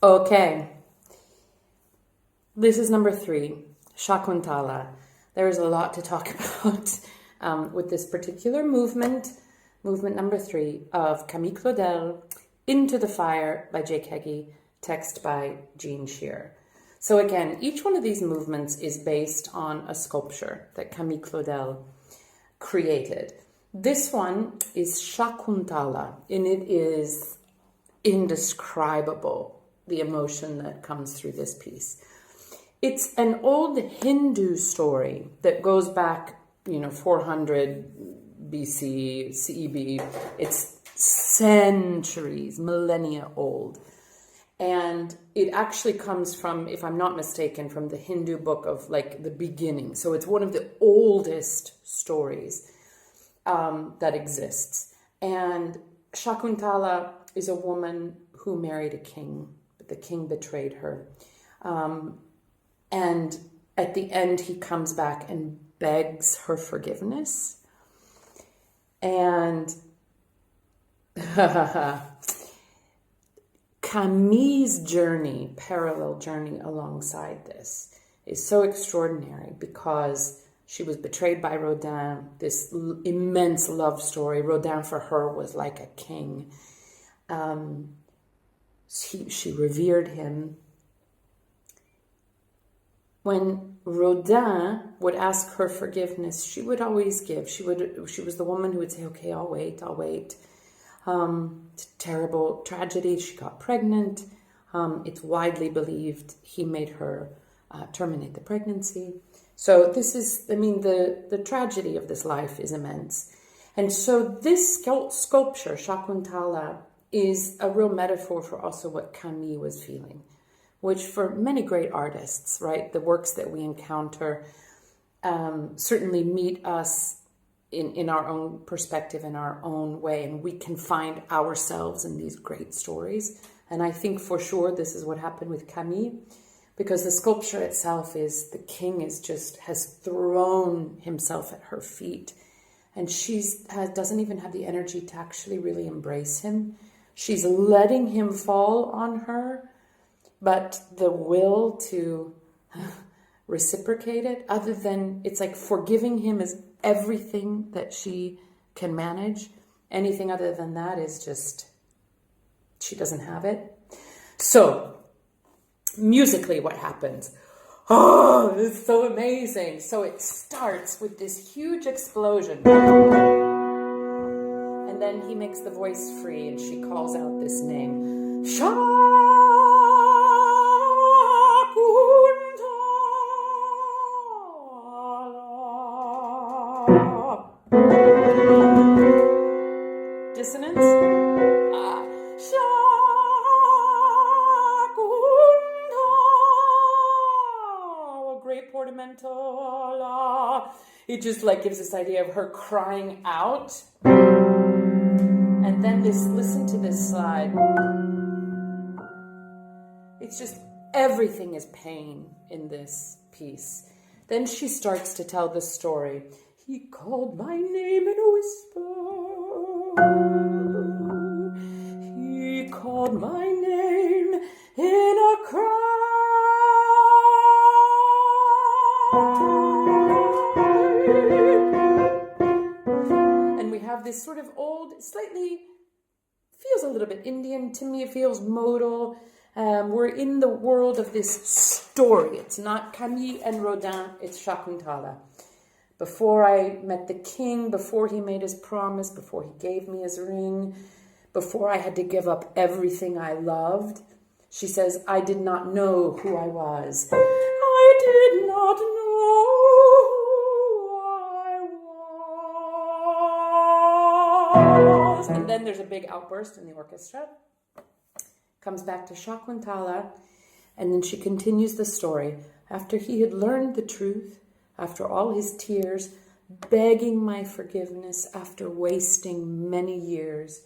Okay, this is number 3, Shakuntala. There's a lot to talk about with this particular movement number 3 of Camille Claudel, Into the Fire by Jake Heggie, text by Jean Shear. So again, each one of these movements is based on a sculpture that Camille Claudel created. This one is Shakuntala, and it is indescribable, the emotion that comes through this piece. It's an old Hindu story that goes back, 400 BC, CEB. It's centuries, millennia old. And it actually comes from, if I'm not mistaken, from the Hindu book of the beginning. So it's one of the oldest stories that exists. And Shakuntala is a woman who married a king, but the king betrayed her. And at the end, he comes back and begs her forgiveness. And Camille's journey, parallel journey alongside this, is so extraordinary because she was betrayed by Rodin, this immense love story. Rodin for her was like a king. She revered him. When Rodin would ask her forgiveness, she would always give. She was the woman who would say, okay, I'll wait. It's a terrible tragedy. She got pregnant. It's widely believed he made her terminate the pregnancy. So this is, the tragedy of this life is immense. And so this sculpture, Shakuntala, is a real metaphor for also what Camille was feeling, which for many great artists, right, the works that we encounter certainly meet us in our own perspective, in our own way, and we can find ourselves in these great stories. And I think for sure this is what happened with Camille, because the sculpture itself is, the king has thrown himself at her feet, and doesn't even have the energy to actually really embrace him. She's letting him fall on her, but the will to reciprocate it, other than, it's like forgiving him is everything that she can manage. Anything other than that is just, she doesn't have it. So, musically, what happens? Oh, it's so amazing. So it starts with this huge explosion. And then he makes the voice free and she calls out this name. Dissonance. Great portamento. It just gives this idea of her crying out. And then listen to this slide. It's just, everything is pain in this piece. Then she starts to tell the story. He called my name in a whisper. He called my name in a cry. And we have this sort of old, slightly, feels a little bit Indian to me. It feels modal. We're in the world of this story. It's not Camille and Rodin, it's Shakuntala. Before I met the king, before he made his promise, before he gave me his ring, before I had to give up everything I loved, she says, I did not know who I was. I did not know who I was. And then there's a big outburst in the orchestra. Comes back to Shakuntala, and then she continues the story. After he had learned the truth, after all his tears, begging my forgiveness after wasting many years,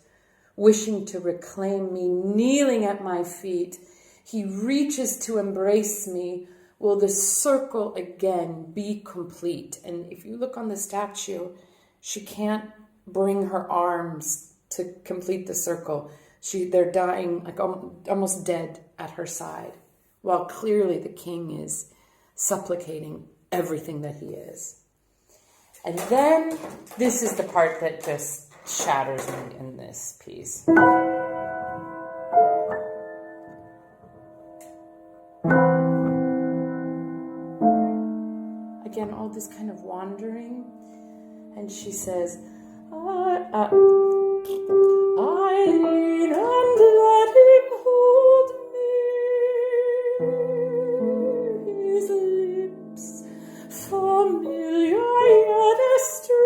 wishing to reclaim me, kneeling at my feet, he reaches to embrace me. Will the circle again be complete? And if you look on the statue, she can't bring her arms to complete the circle. They're dying, like almost dead at her side, while clearly the king is supplicating everything that he is. And then this is the part that just shatters me in this piece. Again, all this kind of wandering. And she says, I lean and let him hold me. His lips familiar yet estranged.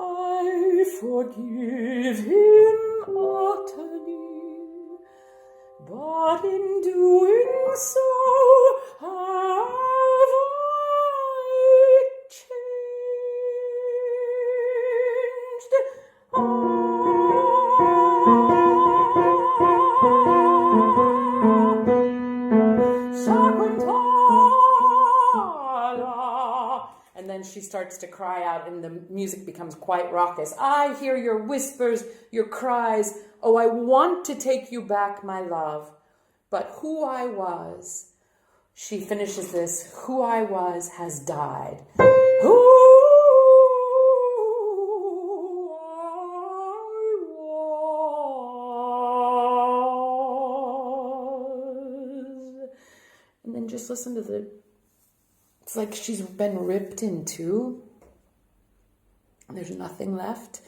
I forgive him utterly, but in doing so have I changed. Shakuntala. And then she starts to cry out, and the music becomes quite raucous. I hear your whispers, your cries. Oh, I want to take you back, my love. But who I was, she finishes this, who I was has died. Who I was. And then just listen to it's like she's been ripped in two. There's nothing left.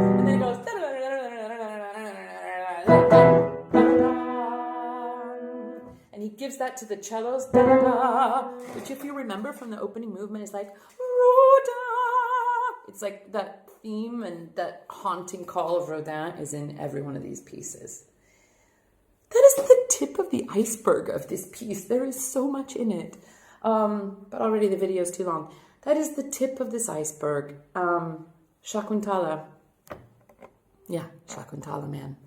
And then it goes, and he gives that to the cellos, which, if you remember from the opening movement, is like, it's like that theme, and that haunting call of Rodin is in every one of these pieces. That is the tip of the iceberg of this piece. There is so much in it. But already the video is too long. That is the tip of this iceberg. Shakuntala. Yeah, Shakuntala, man.